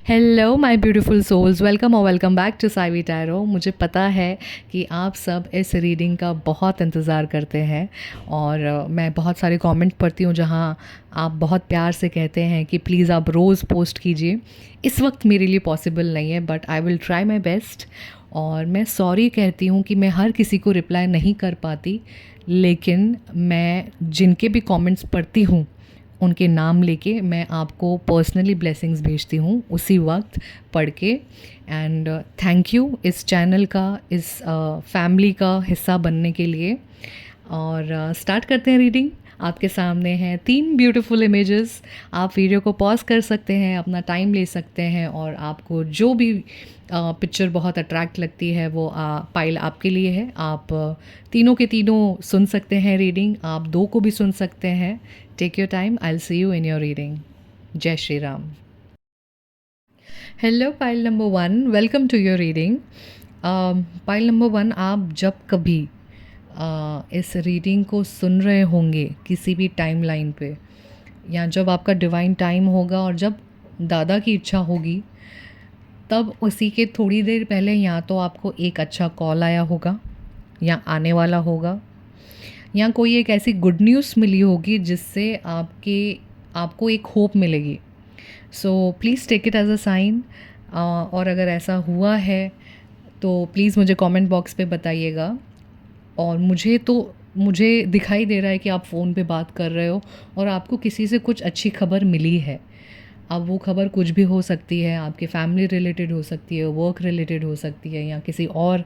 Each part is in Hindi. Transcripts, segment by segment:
Hello my beautiful souls, welcome और welcome back to Saivi tarot. मुझे पता है कि आप सब इस रीडिंग का बहुत इंतज़ार करते हैं और मैं बहुत सारे कमेंट पढ़ती हूँ जहाँ आप बहुत प्यार से कहते हैं कि प्लीज़ आप रोज़ पोस्ट कीजिए। इस वक्त मेरे लिए पॉसिबल नहीं है, but I will try my best. और मैं सॉरी कहती हूँ कि मैं हर किसी को रिप्लाई नहीं कर पाती, लेकिन मैं जिनके भी कमेंट्स पढ़ती हूँ उनके नाम लेके मैं आपको पर्सनली ब्लेसिंग्स भेजती हूँ उसी वक्त पढ़ के। एंड थैंक यू इस चैनल का, इस फैमिली का हिस्सा बनने के लिए। और स्टार्ट करते हैं रीडिंग। आपके सामने हैं 3 ब्यूटीफुल इमेजेस। आप वीडियो को पॉज कर सकते हैं, अपना टाइम ले सकते हैं, और आपको जो भी पिक्चर बहुत अट्रैक्ट लगती है वो पाइल आपके लिए है। आप तीनों के तीनों सुन सकते हैं रीडिंग, आप 2 को भी सुन सकते हैं। Take your time, I will see you in your reading. जय Shri Ram. Hello pile number 1, welcome to your reading. Pile number 1, आप जब कभी इस रीडिंग को सुन रहे होंगे किसी भी टाइम लाइन पे, या जब आपका डिवाइन टाइम होगा और जब दादा की इच्छा होगी, तब उसी के थोड़ी देर पहले या तो आपको एक अच्छा कॉल आया होगा या आने वाला होगा, या कोई एक ऐसी गुड न्यूज़ मिली होगी जिससे आपको एक होप मिलेगी। So please take it as a sign. और अगर ऐसा हुआ है तो प्लीज़ मुझे कमेंट बॉक्स पे बताइएगा। और मुझे दिखाई दे रहा है कि आप फ़ोन पे बात कर रहे हो और आपको किसी से कुछ अच्छी खबर मिली है। अब वो खबर कुछ भी हो सकती है, आपके फैमिली रिलेटेड हो सकती है, वर्क रिलेटेड हो सकती है, या किसी और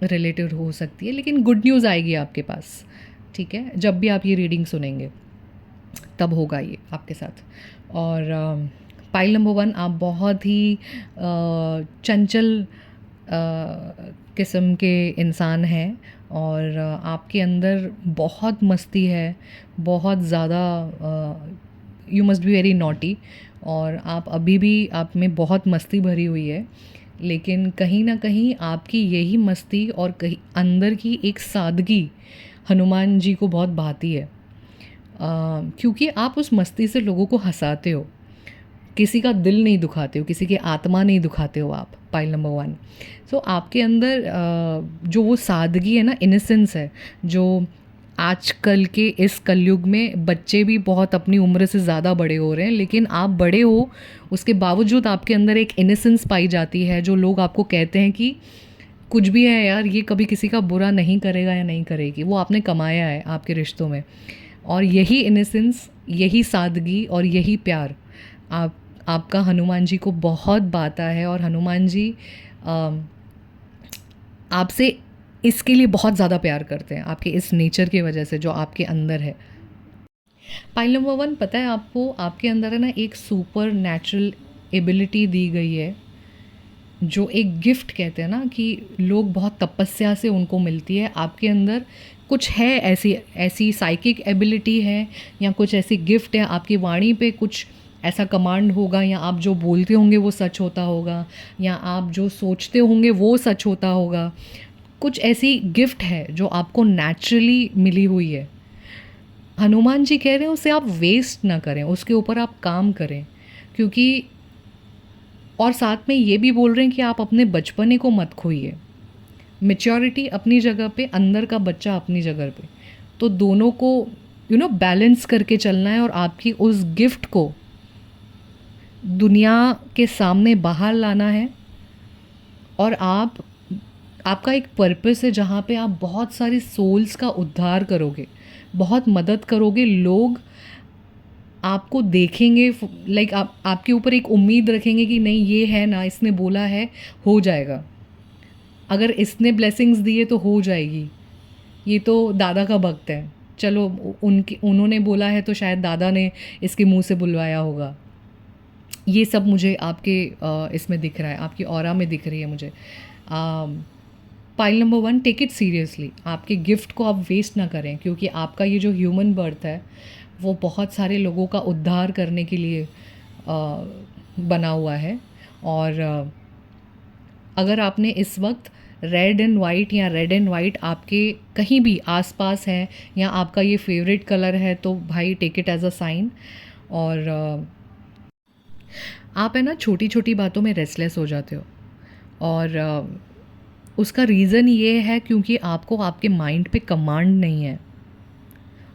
रिलेटेड हो सकती है, लेकिन गुड न्यूज़ आएगी आपके पास। ठीक है, जब भी आप ये रीडिंग सुनेंगे तब होगा ये आपके साथ। और पाइल नंबर 1, आप बहुत ही चंचल किस्म के इंसान हैं, और आपके अंदर बहुत मस्ती है, बहुत ज़्यादा। You must be very naughty, और आप अभी भी आप में बहुत मस्ती भरी हुई है, लेकिन कहीं ना कहीं आपकी यही मस्ती और कहीं अंदर की एक सादगी हनुमान जी को बहुत भाती है। क्योंकि आप उस मस्ती से लोगों को हंसाते हो, किसी का दिल नहीं दुखाते हो, किसी की आत्मा नहीं दुखाते हो आप। पाइल नंबर 1, सो आपके अंदर जो वो सादगी है ना, इनोसेंस है, जो आजकल के इस कलयुग में बच्चे भी बहुत अपनी उम्र से ज़्यादा बड़े हो रहे हैं, लेकिन आप बड़े हो उसके बावजूद आपके अंदर एक इनोसेंस पाई जाती है, जो लोग आपको कहते हैं कि कुछ भी है यार, ये कभी किसी का बुरा नहीं करेगा या नहीं करेगी, वो आपने कमाया है आपके रिश्तों में। और यही इनोसेंस, यही सादगी और यही प्यार आपका हनुमान जी को बहुत भाता है। और हनुमान जी आपसे इसके लिए बहुत ज़्यादा प्यार करते हैं, आपके इस नेचर की वजह से जो आपके अंदर है। पाइल नंबर 1, पता है आपको, आपके अंदर है ना एक सुपर नेचुरल एबिलिटी दी गई है, जो एक गिफ्ट कहते हैं ना, कि लोग बहुत तपस्या से उनको मिलती है। आपके अंदर कुछ है, ऐसी ऐसी साइकिक एबिलिटी है, या कुछ ऐसी गिफ्ट है, आपकी वाणी पे कुछ ऐसा कमांड होगा, या आप जो बोलते होंगे वो सच होता होगा, या आप जो सोचते होंगे वो सच होता होगा। कुछ ऐसी गिफ्ट है जो आपको नेचुरली मिली हुई है। हनुमान जी कह रहे हैं उसे आप वेस्ट ना करें, उसके ऊपर आप काम करें, क्योंकि और साथ में ये भी बोल रहे हैं कि आप अपने बचपने को मत खोइए। मैच्योरिटी अपनी जगह पे, अंदर का बच्चा अपनी जगह पे, तो दोनों को बैलेंस करके चलना है, और आपकी उस गिफ्ट को दुनिया के सामने बाहर लाना है। और आपका एक पर्पस है जहाँ पे आप बहुत सारी सोल्स का उद्धार करोगे, बहुत मदद करोगे। लोग आपको देखेंगे, लाइक आपके ऊपर एक उम्मीद रखेंगे कि नहीं ये है ना, इसने बोला है, हो जाएगा, अगर इसने ब्लेसिंग्स दिए तो हो जाएगी, ये तो दादा का भक्त है, चलो उन्होंने बोला है तो शायद दादा ने इसके मुंह से बुलवाया होगा। ये सब मुझे आपके इसमें दिख रहा है, आपकी ऑरा में दिख रही है मुझे। Pile number 1, take it seriously. आपके गिफ्ट को आप वेस्ट ना करें, क्योंकि आपका ये जो ह्यूमन बर्थ है वो बहुत सारे लोगों का उद्धार करने के लिए बना हुआ है। और अगर आपने इस वक्त रेड एंड वाइट, या रेड एंड वाइट आपके कहीं भी आसपास है, या आपका ये फेवरेट कलर है, तो भाई take it as a sign. और आप है ना छोटी छोटी बातों में रेस्टलेस हो जाते हो, और उसका रीज़न ये है क्योंकि आपको आपके माइंड पे कमांड नहीं है।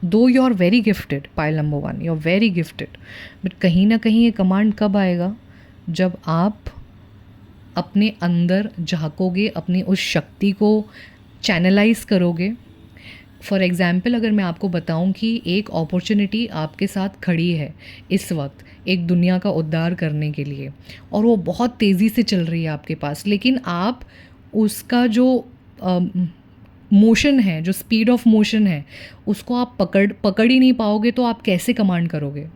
Though you are very gifted, pile number one, you are very gifted, but कहीं ना कहीं ये कमांड कब आएगा? जब आप अपने अंदर झाँकोगे, अपनी उस शक्ति को चैनलाइज करोगे। फॉर एग्ज़ाम्पल, अगर मैं आपको बताऊं कि एक अपॉर्चुनिटी आपके साथ खड़ी है इस वक्त एक दुनिया का उद्धार करने के लिए, और वो बहुत तेज़ी से चल रही है आपके पास, लेकिन आप उसका जो मोशन है, जो स्पीड ऑफ मोशन है, उसको आप पकड़ ही नहीं पाओगे, तो आप कैसे कमांड करोगे?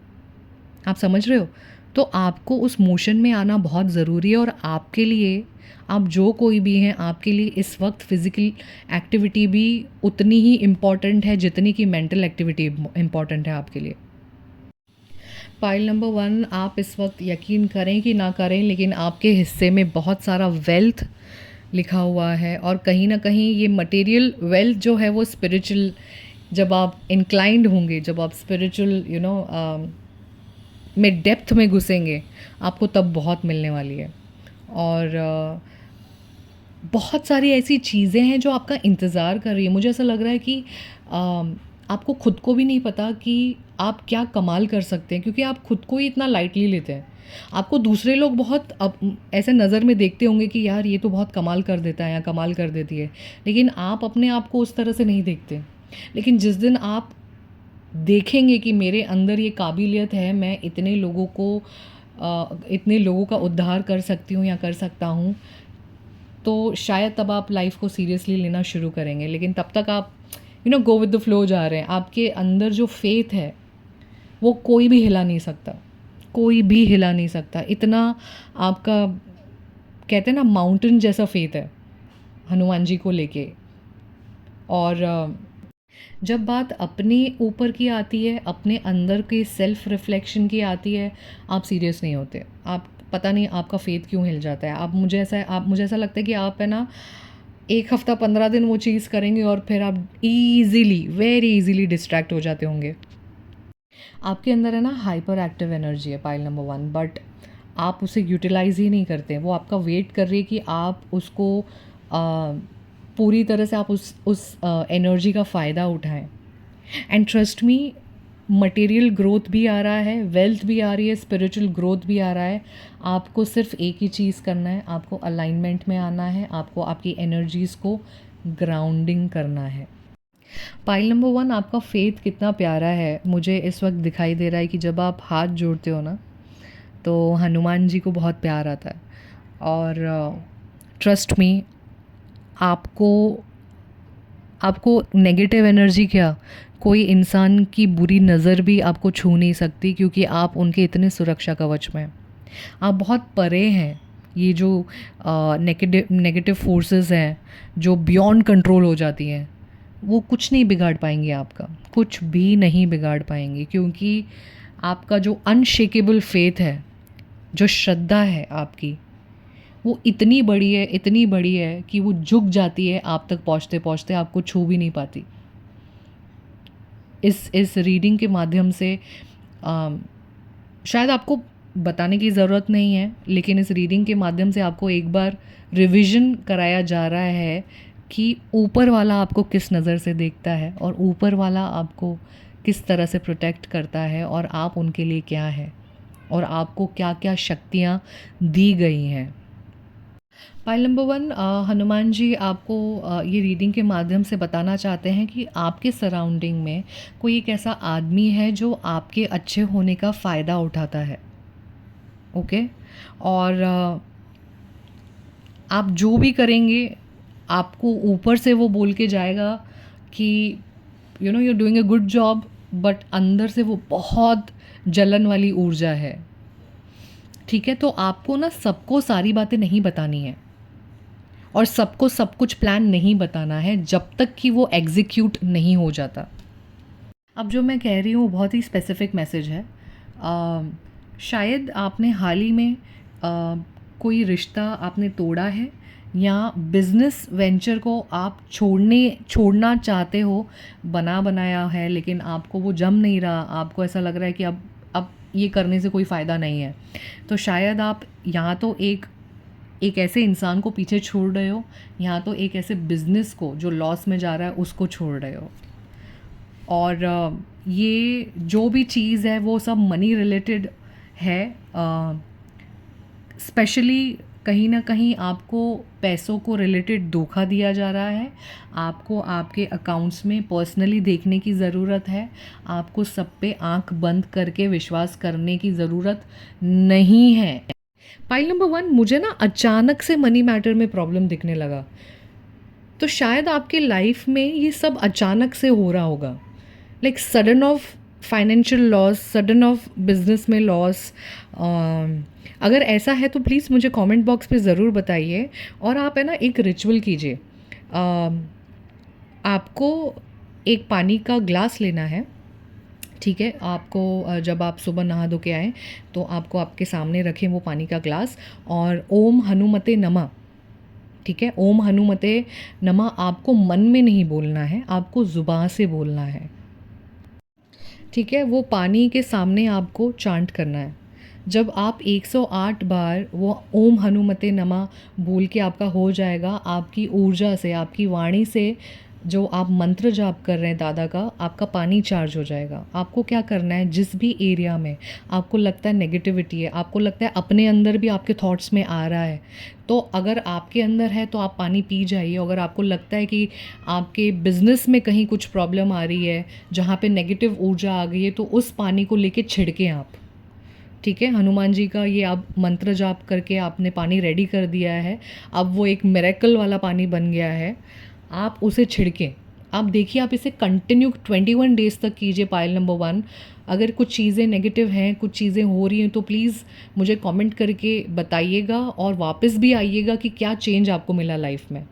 आप समझ रहे हो? तो आपको उस मोशन में आना बहुत ज़रूरी है, और आपके लिए, आप जो कोई भी हैं, आपके लिए इस वक्त फ़िज़िकल एक्टिविटी भी उतनी ही इम्पॉर्टेंट है जितनी कि मेंटल एक्टिविटी इम्पॉर्टेंट है आपके लिए। पाइल नंबर वन, आप इस वक्त यकीन करें कि ना करें, लेकिन आपके हिस्से में बहुत सारा वेल्थ लिखा हुआ है, और कहीं ना कहीं ये मटेरियल वेल्थ जो है वो स्पिरिचुअल, जब आप इंक्लाइंड होंगे, जब आप स्पिरिचुअल में डेप्थ में घुसेंगे, आपको तब बहुत मिलने वाली है। और बहुत सारी ऐसी चीज़ें हैं जो आपका इंतज़ार कर रही है। मुझे ऐसा लग रहा है कि आपको खुद को भी नहीं पता कि आप क्या कमाल कर सकते हैं, क्योंकि आप खुद को ही इतना लाइटली लेते हैं। आपको दूसरे लोग बहुत ऐसे नज़र में देखते होंगे कि यार ये तो बहुत कमाल कर देता है या कमाल कर देती है, लेकिन आप अपने आप को उस तरह से नहीं देखते। लेकिन जिस दिन आप देखेंगे कि मेरे अंदर ये काबिलियत है, मैं इतने लोगों का उद्धार कर सकती हूँ या कर सकता हूँ, तो शायद तब आप लाइफ को सीरियसली लेना शुरू करेंगे। लेकिन तब तक आप गो विद द फ्लो जा रहे हैं। आपके अंदर जो फेथ है वो कोई भी हिला नहीं सकता, कोई भी हिला नहीं सकता। इतना आपका, कहते हैं ना, माउंटेन जैसा फेथ है हनुमान जी को लेके। और जब बात अपने ऊपर की आती है, अपने अंदर के सेल्फ रिफ्लेक्शन की आती है, आप सीरियस नहीं होते। आप, पता नहीं आपका फेथ क्यों हिल जाता है। मुझे ऐसा लगता है कि आप है ना 1 हफ्ता 15 दिन वो चीज़ करेंगे और फिर आप वेरी ईज़िली डिस्ट्रैक्ट हो जाते होंगे। आपके अंदर है ना हाइपर एक्टिव एनर्जी है, पाइल नंबर वन, बट आप उसे यूटिलाइज़ ही नहीं करते। वो आपका वेट कर रही है कि आप उसको पूरी तरह से आप उस एनर्जी का फ़ायदा उठाएं। And trust me, material growth भी आ रहा है, वेल्थ भी आ रही है, स्पिरिचुअल ग्रोथ भी आ रहा है। आपको सिर्फ एक ही चीज़ करना है, आपको अलाइनमेंट में आना है, आपको आपकी एनर्जीज़ को ग्राउंडिंग करना है। पाइल नंबर वन, आपका फेथ कितना प्यारा है। मुझे इस वक्त दिखाई दे रहा है कि जब आप हाथ जोड़ते हो ना, तो हनुमान जी को बहुत प्यार आता है। और ट्रस्ट मी, आपको आपको नेगेटिव एनर्जी क्या, कोई इंसान की बुरी नज़र भी आपको छू नहीं सकती, क्योंकि आप उनके इतने सुरक्षा कवच में हैं। आप बहुत परे हैं। ये जो नेगेटिव फोर्सेस हैं जो बियॉन्ड कंट्रोल हो जाती हैं, वो कुछ नहीं बिगाड़ पाएंगे आपका, कुछ भी नहीं बिगाड़ पाएंगे, क्योंकि आपका जो अनशेकेबल फेथ है, जो श्रद्धा है आपकी, वो इतनी बड़ी है कि वो झुक जाती है आप तक पहुँचते पहुँचते, आपको छू भी नहीं पाती। इस रीडिंग के माध्यम से शायद आपको बताने की ज़रूरत नहीं है, लेकिन इस रीडिंग के माध्यम से आपको एक बार रिवीजन कराया जा रहा है कि ऊपर वाला आपको किस नज़र से देखता है, और ऊपर वाला आपको किस तरह से प्रोटेक्ट करता है, और आप उनके लिए क्या है, और आपको क्या क्या शक्तियाँ दी गई हैं। Pile number one, Hanuman ji आपको ये रीडिंग के माध्यम से बताना चाहते हैं कि आपके सराउंडिंग में कोई एक ऐसा आदमी है जो आपके अच्छे होने का फ़ायदा उठाता है। ओके? और आप जो भी करेंगे, आपको ऊपर से वो बोल के जाएगा कि you are doing a good job, but अंदर से वो बहुत जलन वाली ऊर्जा है। ठीक है? तो आपको ना सबको सारी बातें नहीं बतानी है, और सबको सब कुछ प्लान नहीं बताना है जब तक कि वो एग्जीक्यूट नहीं हो जाता। अब जो मैं कह रही हूँ बहुत ही स्पेसिफिक मैसेज है। शायद आपने हाल ही में कोई रिश्ता आपने तोड़ा है, या बिज़नेस वेंचर को आप छोड़ना चाहते हो, बना बनाया है, लेकिन आपको वो जम नहीं रहा। आपको ऐसा लग रहा है कि अब ये करने से कोई फ़ायदा नहीं है। तो शायद आप यहाँ तो एक एक ऐसे इंसान को पीछे छोड़ रहे हो, यहाँ तो एक ऐसे बिज़नेस को जो लॉस में जा रहा है उसको छोड़ रहे हो। और ये जो भी चीज़ है वो सब मनी रिलेटेड है। स्पेशली कहीं ना कहीं आपको पैसों को रिलेटेड धोखा दिया जा रहा है। आपको आपके अकाउंट्स में पर्सनली देखने की ज़रूरत है। आपको सब पे आंख बंद करके विश्वास करने की ज़रूरत नहीं है। पाइल नंबर 1, मुझे ना अचानक से मनी मैटर में प्रॉब्लम दिखने लगा। तो शायद आपके लाइफ में ये सब अचानक से हो रहा होगा, like sudden of financial loss, sudden of business में लॉस। अगर ऐसा है तो प्लीज़ मुझे कमेंट बॉक्स पे ज़रूर बताइए। और आप है ना एक रिचुअल कीजिए। आपको एक पानी का ग्लास लेना है, ठीक है। आपको जब आप सुबह नहा धो के आएँ तो आपको आपके सामने रखें वो पानी का ग्लास, और ओम हनुमते नमः, ठीक है, ओम हनुमते नमः आपको मन में नहीं बोलना है, आपको ज़ुबान से बोलना है, ठीक है। वो पानी के सामने आपको चांट करना है। जब आप 108 बार वो ओम हनुमते नमः बोल के आपका हो जाएगा, आपकी ऊर्जा से, आपकी वाणी से जो आप मंत्र जाप कर रहे हैं दादा का, आपका पानी चार्ज हो जाएगा। आपको क्या करना है, जिस भी एरिया में आपको लगता है नेगेटिविटी है, आपको लगता है अपने अंदर भी आपके थॉट्स में आ रहा है, तो अगर आपके अंदर है तो आप पानी पी जाइए। अगर आपको लगता है कि आपके बिज़नेस में कहीं कुछ प्रॉब्लम आ रही है, जहाँ पे नेगेटिव ऊर्जा आ गई है, तो उस पानी को लेके छिड़कें आप, ठीक है। हनुमान जी का ये आप मंत्र जाप करके आपने पानी रेडी कर दिया है। अब वो एक मिरेकल वाला पानी बन गया है। आप उसे छिड़कें। आप देखिए, आप इसे कंटिन्यू 21 डेज़ तक कीजिए। पायल नंबर 1, अगर कुछ चीज़ें नेगेटिव हैं, कुछ चीज़ें हो रही हैं, तो प्लीज़ मुझे कमेंट करके बताइएगा और वापस भी आइएगा कि क्या चेंज आपको मिला लाइफ में।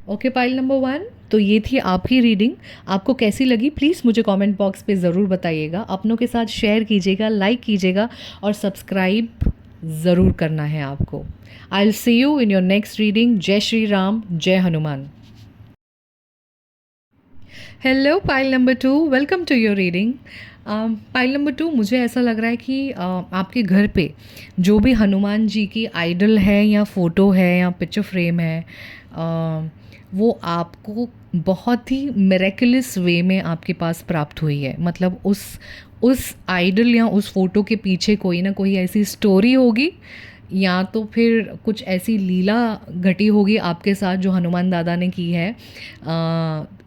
ओके पाइल नंबर 1, तो ये थी आपकी रीडिंग। आपको कैसी लगी प्लीज़ मुझे कमेंट बॉक्स पे ज़रूर बताइएगा। अपनों के साथ शेयर कीजिएगा, लाइक कीजिएगा और सब्सक्राइब ज़रूर करना है आपको। I will see you in your next reading. जय श्री राम, जय Hanuman. Hello pile number 2, welcome to your reading. Pile number 2, मुझे ऐसा लग रहा है कि आपके घर पे जो भी हनुमान जी की आइडल है या फ़ोटो है या पिक्चर फ्रेम है, वो आपको बहुत ही मिरेकलस वे में आपके पास प्राप्त हुई है। मतलब उस आइडल या उस फ़ोटो के पीछे कोई ना कोई ऐसी स्टोरी होगी, या तो फिर कुछ ऐसी लीला घटी होगी आपके साथ जो हनुमान दादा ने की है।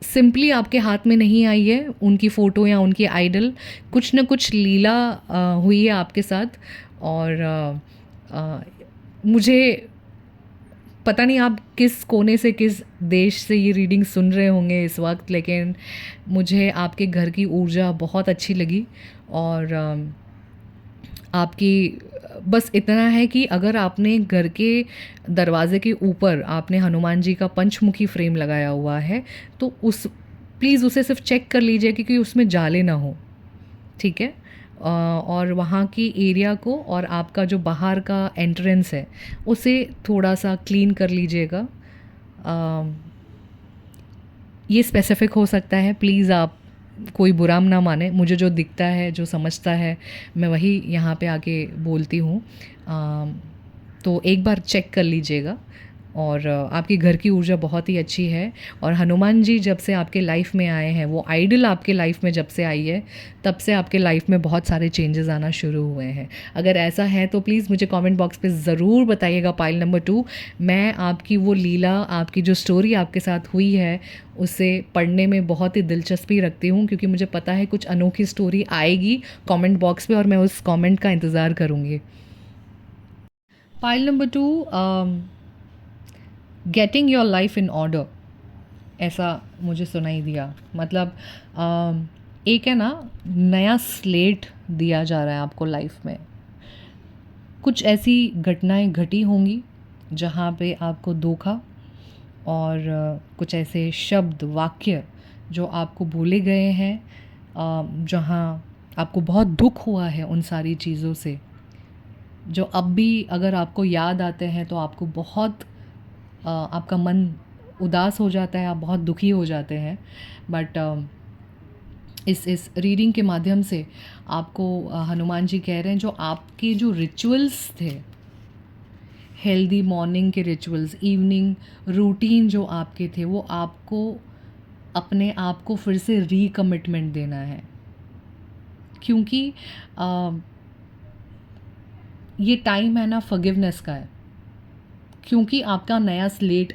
सिंपली आपके हाथ में नहीं आई है उनकी फ़ोटो या उनकी आइडल, कुछ न कुछ लीला हुई है आपके साथ। और मुझे पता नहीं आप किस कोने से, किस देश से ये रीडिंग सुन रहे होंगे इस वक्त, लेकिन मुझे आपके घर की ऊर्जा बहुत अच्छी लगी। और आपकी बस इतना है कि अगर आपने घर के दरवाज़े के ऊपर आपने हनुमान जी का पंचमुखी फ्रेम लगाया हुआ है, तो प्लीज़ उसे सिर्फ चेक कर लीजिए कि उसमें जाले ना हो, ठीक है। और वहाँ की एरिया को और आपका जो बाहर का एंट्रेंस है उसे थोड़ा सा क्लीन कर लीजिएगा। ये स्पेसिफ़िक हो सकता है, प्लीज़ आप कोई बुरा ना माने। मुझे जो दिखता है, जो समझता है, मैं वही यहाँ पे आके बोलती हूँ। तो एक बार चेक कर लीजिएगा। और आपके घर की ऊर्जा बहुत ही अच्छी है। और हनुमान जी जब से आपके लाइफ में आए हैं, वो आइडल आपके लाइफ में जब से आई है, तब से आपके लाइफ में बहुत सारे चेंजेस आना शुरू हुए हैं। अगर ऐसा है तो प्लीज़ मुझे कमेंट बॉक्स पे ज़रूर बताइएगा पाइल नंबर 2। मैं आपकी वो लीला, आपकी जो स्टोरी आपके साथ हुई है, उसे पढ़ने में बहुत ही दिलचस्पी रखती हूँ, क्योंकि मुझे पता है कुछ अनोखी स्टोरी आएगी कमेंट बॉक्स पे और मैं उस कमेंट का इंतज़ार करूँगी। Pile number 2, getting your life in order, ऐसा मुझे सुनाई दिया। मतलब एक है ना, नया स्लेट दिया जा रहा है आपको लाइफ में। कुछ ऐसी घटनाएं घटी होंगी जहाँ पे आपको धोखा और कुछ ऐसे शब्द, वाक्य जो आपको बोले गए हैं, जहाँ आपको बहुत दुख हुआ है उन सारी चीज़ों से, जो अब भी अगर आपको याद आते हैं तो आपको बहुत आपका मन उदास हो जाता है, आप बहुत दुखी हो जाते हैं। बट इस रीडिंग के माध्यम से आपको हनुमान जी कह रहे हैं, जो आपके जो रिचुअल्स थे, हेल्दी मॉर्निंग के रिचुअल्स, इवनिंग रूटीन जो आपके थे, वो आपको अपने आप को फिर से रीकमिटमेंट देना है। क्योंकि अ, ये टाइम है ना फॉरगिवनेस का है, क्योंकि आपका नया स्लेट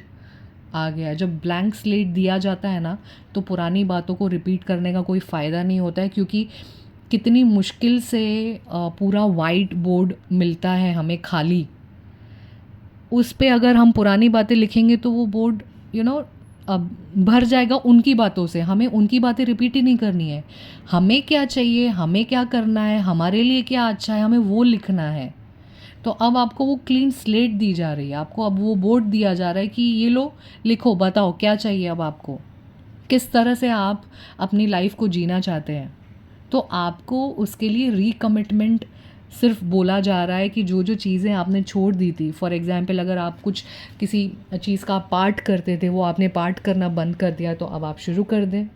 आ गया है। जब ब्लैंक स्लेट दिया जाता है ना, तो पुरानी बातों को रिपीट करने का कोई फ़ायदा नहीं होता है, क्योंकि कितनी मुश्किल से पूरा वाइट बोर्ड मिलता है हमें खाली, उस पे अगर हम पुरानी बातें लिखेंगे तो वो बोर्ड अब भर जाएगा उनकी बातों से। हमें उनकी बातें रिपीट ही नहीं करनी है। हमें क्या चाहिए, हमें क्या करना है, हमारे लिए क्या अच्छा है, हमें वो लिखना है। तो अब आपको वो क्लीन स्लेट दी जा रही है, आपको अब वो बोर्ड दिया जा रहा है कि ये लो, लिखो, बताओ क्या चाहिए अब आपको, किस तरह से आप अपनी लाइफ को जीना चाहते हैं। तो आपको उसके लिए रिकमिटमेंट सिर्फ बोला जा रहा है कि जो जो चीज़ें आपने छोड़ दी थी, फॉर एग्ज़ाम्पल अगर आप कुछ किसी चीज़ का पाठ करते थे, वो आपने पाठ करना बंद कर दिया, तो अब आप शुरू कर दें।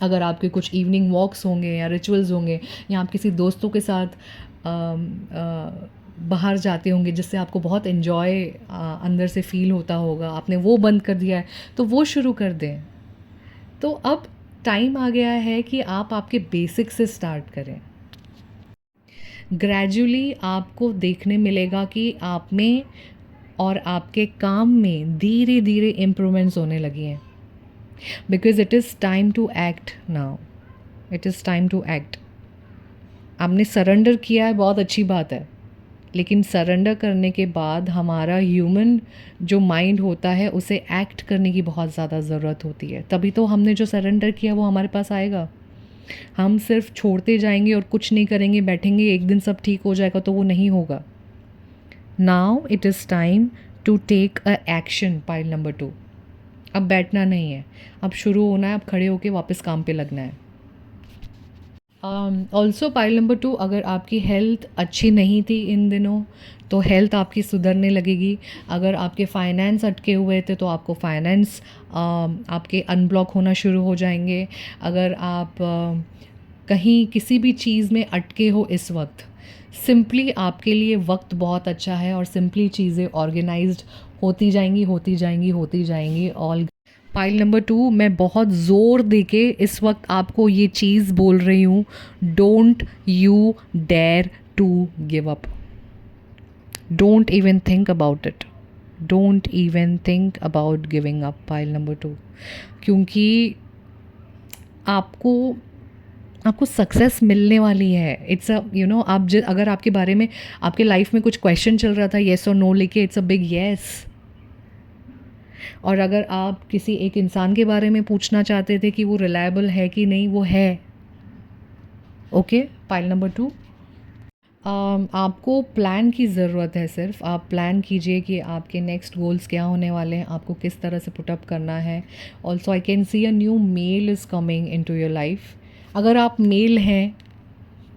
अगर आपके कुछ इवनिंग वॉक्स होंगे या रिचुअल्स होंगे, या आप किसी दोस्तों के साथ बाहर जाते होंगे जिससे आपको बहुत इन्जॉय अंदर से फ़ील होता होगा, आपने वो बंद कर दिया है, तो वो शुरू कर दें। तो अब टाइम आ गया है कि आप आपके बेसिक से स्टार्ट करें। ग्रेजुअली आपको देखने मिलेगा कि आप में और आपके काम में धीरे धीरे इम्प्रूवमेंट्स होने लगी हैं, because it is time to act now. It is time to act. आपने सरेंडर किया है, बहुत अच्छी बात है, लेकिन सरेंडर करने के बाद हमारा ह्यूमन जो माइंड होता है, उसे एक्ट करने की बहुत ज़्यादा ज़रूरत होती है। तभी तो हमने जो सरेंडर किया वो हमारे पास आएगा। हम सिर्फ छोड़ते जाएंगे और कुछ नहीं करेंगे, बैठेंगे एक दिन सब ठीक हो जाएगा, तो वो नहीं होगा। Now it is time to take a action. Pile number 2, अब बैठना नहीं है, अब शुरू होना है, अब खड़े होके वापस काम पे लगना है। ऑल्सो पाइल नंबर 2, अगर आपकी हेल्थ अच्छी नहीं थी इन दिनों, तो हेल्थ आपकी सुधरने लगेगी। अगर आपके फाइनेंस अटके हुए थे, तो आपको फाइनेंस आपके अनब्लॉक होना शुरू हो जाएंगे। अगर आप कहीं किसी भी चीज़ में अटके हो इस वक्त, सिंपली आपके लिए वक्त बहुत अच्छा है, और सिंपली चीज़ें ऑर्गेनाइज्ड होती जाएंगी, होती जाएंगी, होती जाएंगी। ऑल पाइल नंबर 2, मैं बहुत ज़ोर देके इस वक्त आपको ये चीज़ बोल रही हूँ, don't you dare to give up. Don't even think about it. Don't even think about giving up. Pile number 2, क्योंकि आपको आपको सक्सेस मिलने वाली है। इट्स अ आप अगर आपके बारे में, आपके लाइफ में कुछ क्वेश्चन चल रहा था येस और नो लेके, इट्स अ बिग येस। और अगर आप किसी एक इंसान के बारे में पूछना चाहते थे कि वो रिलायबल है कि नहीं, वो है। ओके, पाइल नंबर 2, आपको प्लान की ज़रूरत है। सिर्फ आप प्लान कीजिए कि आपके नेक्स्ट गोल्स क्या होने वाले हैं, आपको किस तरह से पुटअप करना है। Also I can see a new male is coming into your life. अगर आप मेल हैं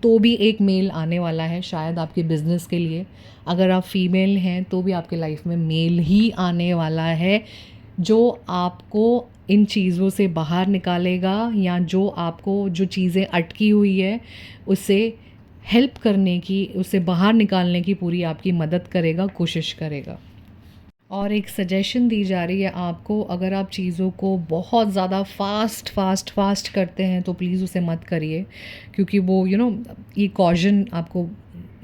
तो भी एक मेल आने वाला है, शायद आपके बिजनेस के लिए। अगर आप फीमेल हैं तो भी आपके लाइफ में मेल ही आने वाला है, जो आपको इन चीज़ों से बाहर निकालेगा, या जो आपको जो चीज़ें अटकी हुई है उससे हेल्प करने की, उससे बाहर निकालने की पूरी आपकी मदद करेगा, कोशिश करेगा। और एक सजेशन दी जा रही है आपको, अगर आप चीज़ों को बहुत ज़्यादा फास्ट करते हैं तो प्लीज़ उसे मत करिए, क्योंकि वो ये कॉशन आपको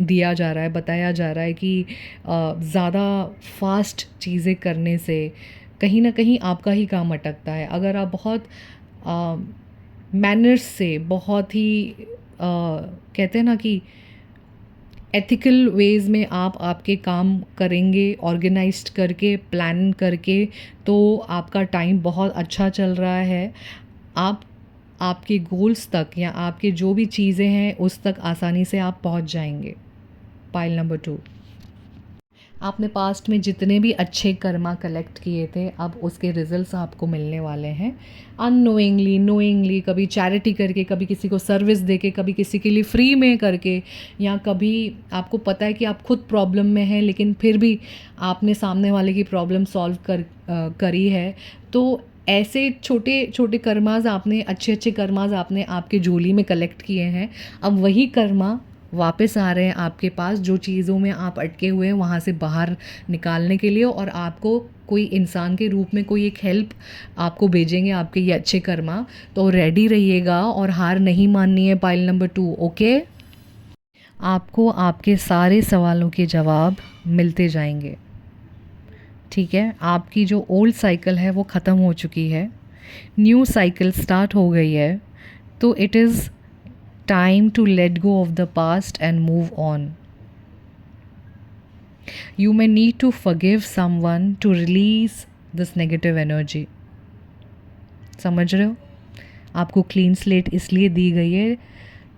दिया जा रहा है, बताया जा रहा है कि ज़्यादा फास्ट चीज़ें करने से कहीं ना कहीं आपका ही काम अटकता है। अगर आप बहुत मैनर्स से, बहुत ही कहते हैं ना कि एथिकल वेज़ में आप आपके काम करेंगे, ऑर्गेनाइज्ड करके, प्लान करके, तो आपका टाइम बहुत अच्छा चल रहा है। आप आपके गोल्स तक, या आपके जो भी चीज़ें हैं उस तक आसानी से आप पहुंच जाएंगे। पाइल नंबर 2, आपने पास्ट में जितने भी अच्छे कर्मा कलेक्ट किए थे, अब उसके रिजल्ट्स आपको मिलने वाले हैं। अननोइंगली, नोइंगली, कभी चैरिटी करके, कभी किसी को सर्विस देके, कभी किसी के लिए फ्री में करके, या कभी आपको पता है कि आप खुद प्रॉब्लम में हैं लेकिन फिर भी आपने सामने वाले की प्रॉब्लम सॉल्व करी है। तो ऐसे छोटे छोटे कर्मास आपने, अच्छे अच्छे कर्मास आपने आपके झोली में कलेक्ट किए हैं, अब वही कर्मा वापस आ रहे हैं आपके पास, जो चीज़ों में आप अटके हुए हैं वहाँ से बाहर निकालने के लिए, और आपको कोई इंसान के रूप में कोई एक हेल्प आपको भेजेंगे आपके ये अच्छे कर्मा। तो रेडी रहिएगा और हार नहीं माननी है पाइल नंबर 2, ओके। आपको आपके सारे सवालों के जवाब मिलते जाएंगे, ठीक है। आपकी जो ओल्ड साइकिल है वो ख़त्म हो चुकी है, न्यू साइकिल स्टार्ट हो गई है। तो it is time to let go of the past and move on. You may need to forgive someone to release this negative energy। समझ रहे हो? आपको क्लीन स्लेट इसलिए दी गई है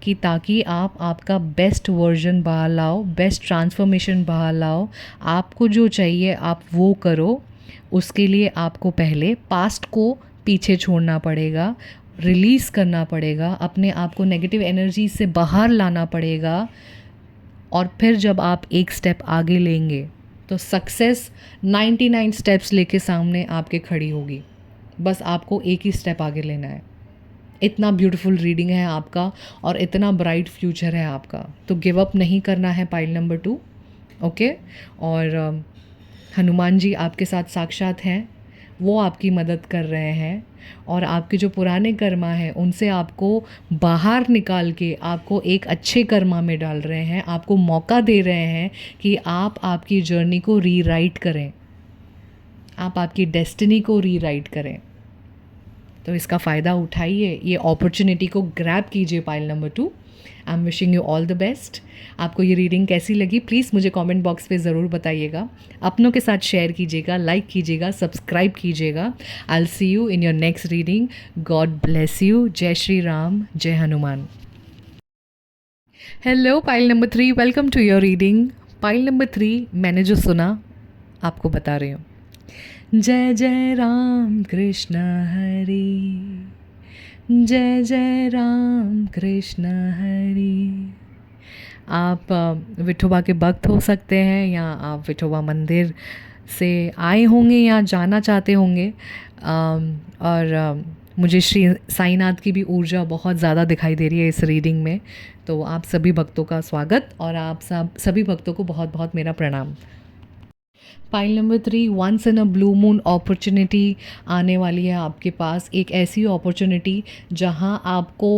कि ताकि आप आपका बेस्ट वर्जन बाहर लाओ, बेस्ट ट्रांसफॉर्मेशन बाहर लाओ। आपको जो चाहिए आप वो करो। उसके लिए आपको पहले पास्ट को पीछे छोड़ना पड़ेगा, रिलीज़ करना पड़ेगा, अपने आप को नेगेटिव एनर्जी से बाहर लाना पड़ेगा। और फिर जब आप एक स्टेप आगे लेंगे तो सक्सेस 99 स्टेप्स लेके सामने आपके खड़ी होगी। बस आपको एक ही स्टेप आगे लेना है। इतना ब्यूटीफुल रीडिंग है आपका और इतना ब्राइट फ्यूचर है आपका, तो गिव अप नहीं करना है पाइल नंबर 2, ओके। और हनुमान जी आपके साथ साक्षात हैं, वो आपकी मदद कर रहे हैं, और आपके जो पुराने कर्मा हैं उनसे आपको बाहर निकाल के आपको एक अच्छे कर्मा में डाल रहे हैं, आपको मौका दे रहे हैं कि आप आपकी जर्नी को रीराइट करें, आप आपकी डेस्टिनी को रीराइट करें। तो इसका फ़ायदा उठाइए, ये अपॉर्चुनिटी को ग्रैब कीजिए pile number 2। I am wishing you all the best. आपको ये रीडिंग कैसी लगी प्लीज़ मुझे कमेंट बॉक्स पे ज़रूर बताइएगा, अपनों के साथ शेयर कीजिएगा, लाइक कीजिएगा, सब्सक्राइब कीजिएगा। I will see you in your next reading. God bless you. जय श्री राम, जय Hanuman. Hello pile number 3, welcome to your reading. Pile number 3 मैंने जो सुना आपको बता रही हूँ। जय जय राम कृष्ण हरि, जय जय राम कृष्ण हरि। आप विठोबा के भक्त हो सकते हैं, या आप विठोबा मंदिर से आए होंगे या जाना चाहते होंगे। और मुझे श्री साईनाथ की भी ऊर्जा बहुत ज़्यादा दिखाई दे रही है इस रीडिंग में। तो आप सभी भक्तों का स्वागत, और आप सभी भक्तों को बहुत बहुत मेरा प्रणाम। Pile number 3, once in a blue moon opportunity आने वाली है आपके पास। एक ऐसी अपॉर्चुनिटी जहां आपको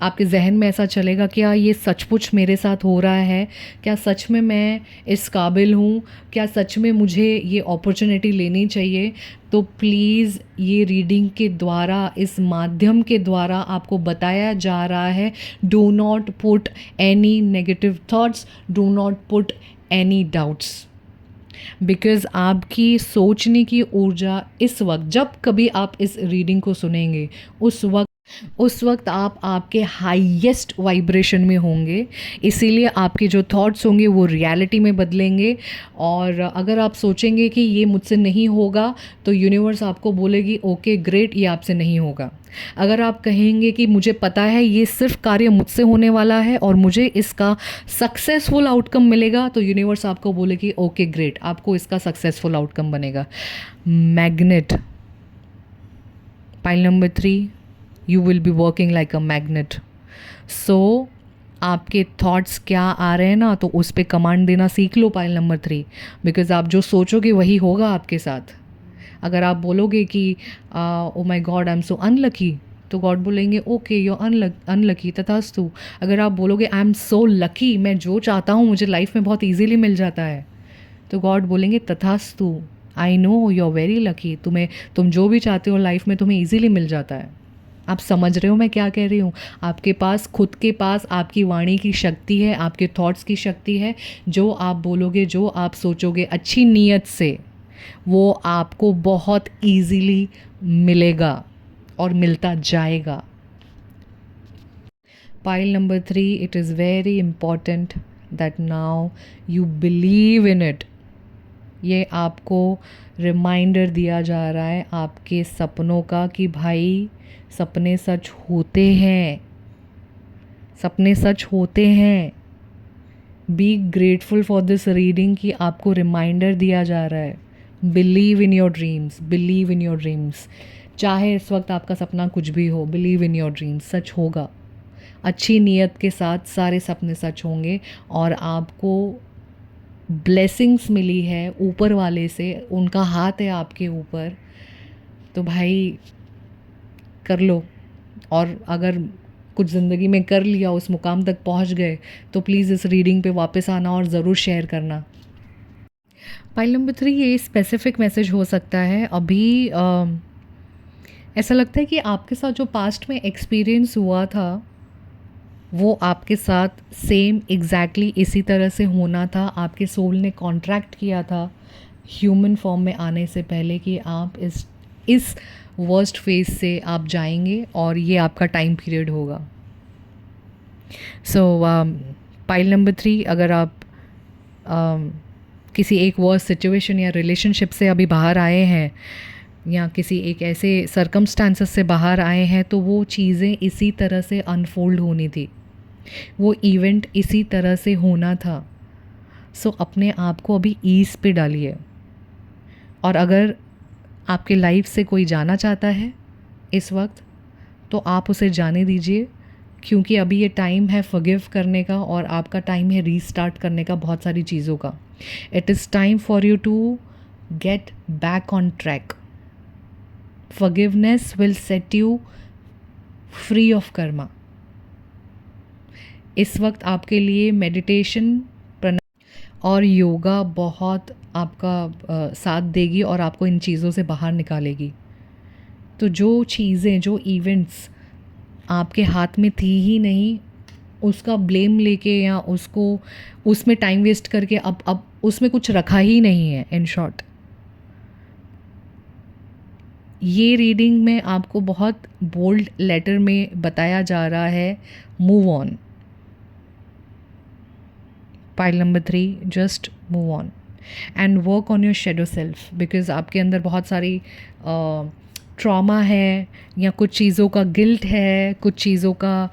आपके जहन में ऐसा चलेगा क्या ये सचमुच मेरे साथ हो रहा है, क्या सच में मैं इस काबिल हूँ, क्या सच में मुझे ये अपॉर्चुनिटी लेनी चाहिए। तो प्लीज़ ये रीडिंग के द्वारा, इस माध्यम के द्वारा आपको बताया जा रहा है, do not put any negative thoughts, do not put any doubts. Because आपकी सोचने की ऊर्जा इस वक्त, जब कभी आप इस रीडिंग को सुनेंगे उस वक्त आप आपके हाईएस्ट वाइब्रेशन में होंगे, इसीलिए आपके जो थॉट्स होंगे वो रियलिटी में बदलेंगे। और अगर आप सोचेंगे कि ये मुझसे नहीं होगा तो यूनिवर्स आपको बोलेगी ओके ग्रेट, ये आपसे नहीं होगा। अगर आप कहेंगे कि मुझे पता है ये सिर्फ कार्य मुझसे होने वाला है और मुझे इसका सक्सेसफुल आउटकम मिलेगा, तो यूनिवर्स आपको बोलेगी ओके ग्रेट, आपको इसका सक्सेसफुल आउटकम बनेगा। Magnet, pile number 3, you will be working like a magnet. So आपके थॉट्स क्या आ रहे हैं ना, तो उस पर कमांड देना सीख लो पाइल नंबर 3, बिकॉज़ आप जो सोचोगे वही होगा आपके साथ। अगर आप बोलोगे कि oh my God I am so unlucky, तो गॉड बोलेंगे ओके यू अनलकी, तथास्तु। अगर आप बोलोगे आई एम सो लकी, मैं जो चाहता हूँ मुझे लाइफ में बहुत ईजीली मिल जाता है, तो गॉड बोलेंगे तथास्तु, I know you are very lucky, तुम जो भी चाहते हो लाइफ में तुम्हें ईजीली मिल जाता है। आप समझ रहे हो मैं क्या कह रही हूँ? आपके पास, खुद के पास आपकी वाणी की शक्ति है, आपके थॉट्स की शक्ति है। जो आप बोलोगे, जो आप सोचोगे अच्छी नीयत से, वो आपको बहुत इजीली मिलेगा और मिलता जाएगा। Pile number 3, it is very important that now you believe in it. ये आपको रिमाइंडर दिया जा रहा है आपके सपनों का कि भाई सपने सच होते हैं, सपने सच होते हैं। Be grateful for this reading कि आपको रिमाइंडर दिया जा रहा है believe in your dreams, believe in your dreams. चाहे इस वक्त आपका सपना कुछ भी हो, बिलीव इन योर ड्रीम्स, सच होगा। अच्छी नीयत के साथ सारे सपने सच होंगे और आपको ब्लेसिंग्स मिली है ऊपर वाले से, उनका हाथ है आपके ऊपर। तो भाई कर लो। और अगर कुछ ज़िंदगी में कर लिया, उस मुकाम तक पहुंच गए, तो प्लीज़ इस रीडिंग पे वापस आना और ज़रूर शेयर करना। पाइल नंबर 3, ये स्पेसिफिक मैसेज हो सकता है। अभी ऐसा लगता है कि आपके साथ जो पास्ट में एक्सपीरियंस हुआ था वो आपके साथ सेम एग्जैक्टली इसी तरह से होना था। आपके सोल ने कॉन्ट्रैक्ट किया था ह्यूमन फॉर्म में आने से पहले कि आप इस वर्स्ट फेज से आप जाएंगे और ये आपका टाइम पीरियड होगा। सो पाइल नंबर 3, अगर आप किसी एक वर्स्ट सिचुएशन या रिलेशनशिप से अभी बाहर आए हैं या किसी एक ऐसे सर्कमस्टांसेस से बाहर आए हैं, तो वो चीज़ें इसी तरह से अनफोल्ड होनी थी, वो इवेंट इसी तरह से होना था। सो अपने आप को अभी ईज़ पे डालिए। और अगर आपके लाइफ से कोई जाना चाहता है इस वक्त, तो आप उसे जाने दीजिए, क्योंकि अभी ये टाइम है फॉरगिव करने का और आपका टाइम है रीस्टार्ट करने का बहुत सारी चीज़ों का। It is time for you to get back on track. Forgiveness will set you free of karma. इस वक्त आपके लिए मेडिटेशन और योगा बहुत आपका साथ देगी और आपको इन चीज़ों से बाहर निकालेगी। तो जो चीज़ें, जो इवेंट्स आपके हाथ में थी ही नहीं, उसका ब्लेम लेके या उसको उसमें टाइम वेस्ट करके अब उसमें कुछ रखा ही नहीं है। इन शॉर्ट, ये रीडिंग में आपको बहुत बोल्ड लेटर में बताया जा रहा है, move on. Pile number 3, just move on and work on your shadow self, because आपके अंदर बहुत सारी ट्रॉमा है या कुछ चीज़ों का गिल्ट है, कुछ चीज़ों का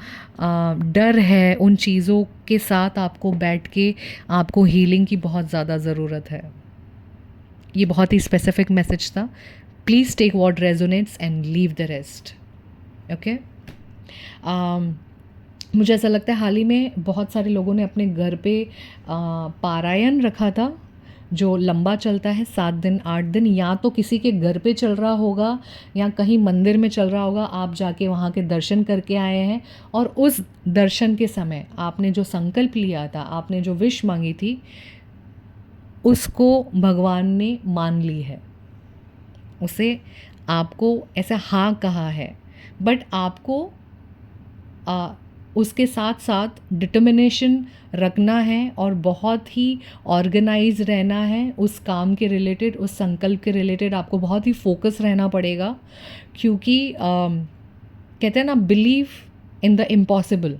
डर है। उन चीज़ों के साथ आपको बैठ के आपको हीलिंग की बहुत ज़्यादा ज़रूरत है। ये बहुत ही स्पेसिफिक मैसेज था। Please take what resonates and leave the rest. Okay. मुझे ऐसा लगता है हाल ही में बहुत सारे लोगों ने अपने घर पे पारायण रखा था, जो लंबा चलता है 7 दिन 8 दिन। या तो किसी के घर पे चल रहा होगा या कहीं मंदिर में चल रहा होगा, आप जाके वहाँ के दर्शन करके आए हैं और उस दर्शन के समय आपने जो संकल्प लिया था, आपने जो विश मांगी थी, उसको भगवान ने मान ली है। उसे आपको ऐसा हाँ कहा है, बट आपको उसके साथ साथ डिटर्मिनेशन रखना है और बहुत ही ऑर्गेनाइज रहना है उस काम के रिलेटेड, उस संकल्प के रिलेटेड। आपको बहुत ही फोकस रहना पड़ेगा, क्योंकि कहते हैं ना, बिलीव इन द इम्पॉसिबल।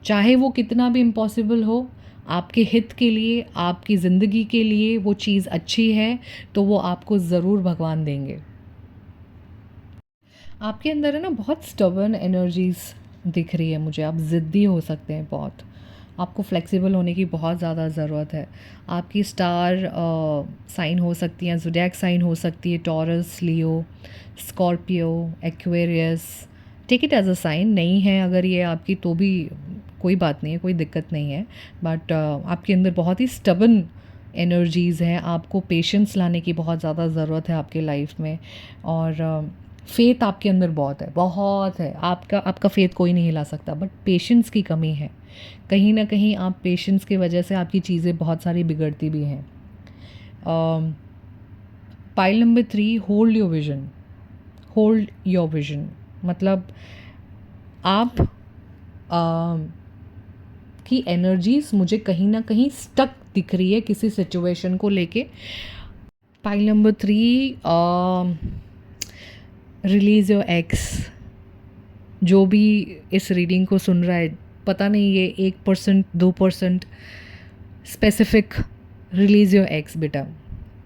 चाहे वो कितना भी इम्पॉसिबल हो, आपके हित के लिए, आपकी ज़िंदगी के लिए वो चीज़ अच्छी है, तो वो आपको ज़रूर भगवान देंगे। आपके अंदर है ना बहुत स्टबर्न एनर्जीज़ दिख रही है मुझे। आप ज़िद्दी हो सकते हैं बहुत, आपको फ्लेक्सिबल होने की बहुत ज़्यादा ज़रूरत है। आपकी स्टार साइन हो सकती हैं, ज़ोडिएक साइन हो सकती है, Taurus, Leo, Scorpio, Aquarius. Take it as a sign. नहीं है अगर ये आपकी, तो भी कोई बात नहीं है, कोई दिक्कत नहीं है। बट आपके अंदर बहुत ही स्टबर्न एनर्जीज़ हैं। आपको पेशेंस लाने की बहुत ज़्यादा ज़रूरत है आपके लाइफ में। और फेथ आपके अंदर बहुत है, बहुत है। आपका फेथ कोई नहीं हिला सकता, बट पेशेंस की कमी है। कहीं ना कहीं आप पेशेंस की वजह से आपकी चीज़ें बहुत सारी बिगड़ती भी हैं। Pile number 3, hold your vision. Hold your vision मतलब आप की एनर्जीज मुझे कहीं ना कहीं स्टक दिख रही है किसी सिचुएशन को लेके। Pile number 3, release your x. जो भी इस रीडिंग को सुन रहा है, पता नहीं ये 1% 2% स्पेसिफिक, रिलीज़ योर एक्स बेटा,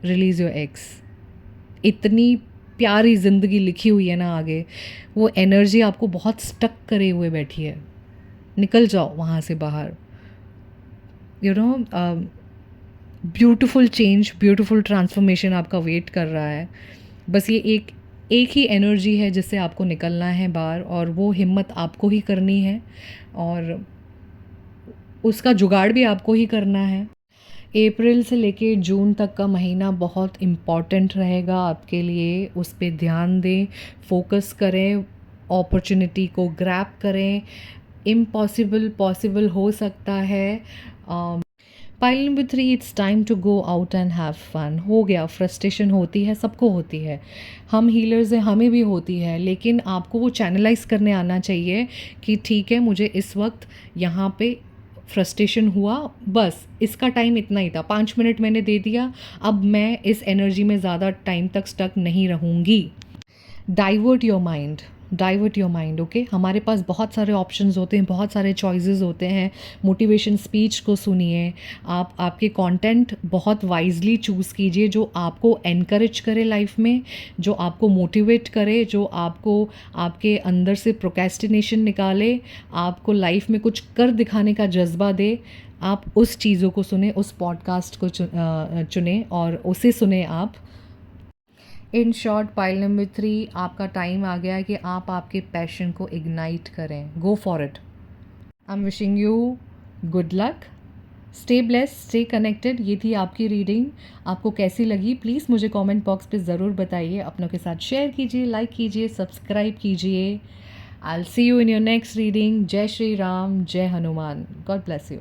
रिलीज़ योर एक्स। इतनी प्यारी ज़िंदगी लिखी हुई है ना आगे, वो एनर्जी आपको बहुत स्टक करे हुए बैठी है। निकल जाओ वहाँ से बाहर। ब्यूटीफुल चेंज, ब्यूटीफुल ट्रांसफॉर्मेशन आपका वेट कर रहा है। बस ये एक एक ही एनर्जी है जिससे आपको निकलना है बाहर, और वो हिम्मत आपको ही करनी है और उसका जुगाड़ भी आपको ही करना है। अप्रैल से लेके जून तक का महीना बहुत इम्पॉर्टेंट रहेगा आपके लिए, उस पे ध्यान दें, फोकस करें, अपॉर्चुनिटी को ग्रैब करें। इम्पॉसिबल पॉसिबल हो सकता है। Pile number 3, it's time to go out and have fun. हो गया, फ्रस्ट्रेशन होती है, सबको होती है, हम हीलर्स हैं, हमें भी होती है, लेकिन आपको वो चैनलाइज करने आना चाहिए कि ठीक है, मुझे इस वक्त यहाँ पे फ्रस्ट्रेशन हुआ, बस इसका टाइम इतना ही था, 5 मिनट मैंने दे दिया, अब मैं इस एनर्जी में ज़्यादा टाइम तक स्टक नहीं रहूँगी। Divert your mind, divert your mind. Okay, हमारे पास बहुत सारे ऑप्शंस होते हैं, बहुत सारे चॉइसेस होते हैं। मोटिवेशन स्पीच को सुनिए, आप आपके कंटेंट बहुत वाइजली चूज़ कीजिए जो आपको एनकरेज करे लाइफ में, जो आपको मोटिवेट करे, जो आपको आपके अंदर से प्रोक्रेस्टिनेशन निकाले, आपको लाइफ में कुछ कर दिखाने का जज्बा दे। आप उस चीज़ों को सुने, उस पॉडकास्ट को चुने और उसे सुने आप। इन शॉर्ट, पाइल नंबर 3, आपका टाइम आ गया है कि आप आपके पैशन को इग्नाइट करें। Go for it. I am wishing you good luck, stay blessed, stay connected. ये थी आपकी रीडिंग। आपको कैसी लगी प्लीज़ मुझे कमेंट बॉक्स पे ज़रूर बताइए, अपनों के साथ शेयर कीजिए, लाइक कीजिए, सब्सक्राइब कीजिए। आई will see you in your next reading. जय श्री राम, जय हनुमान। God bless you.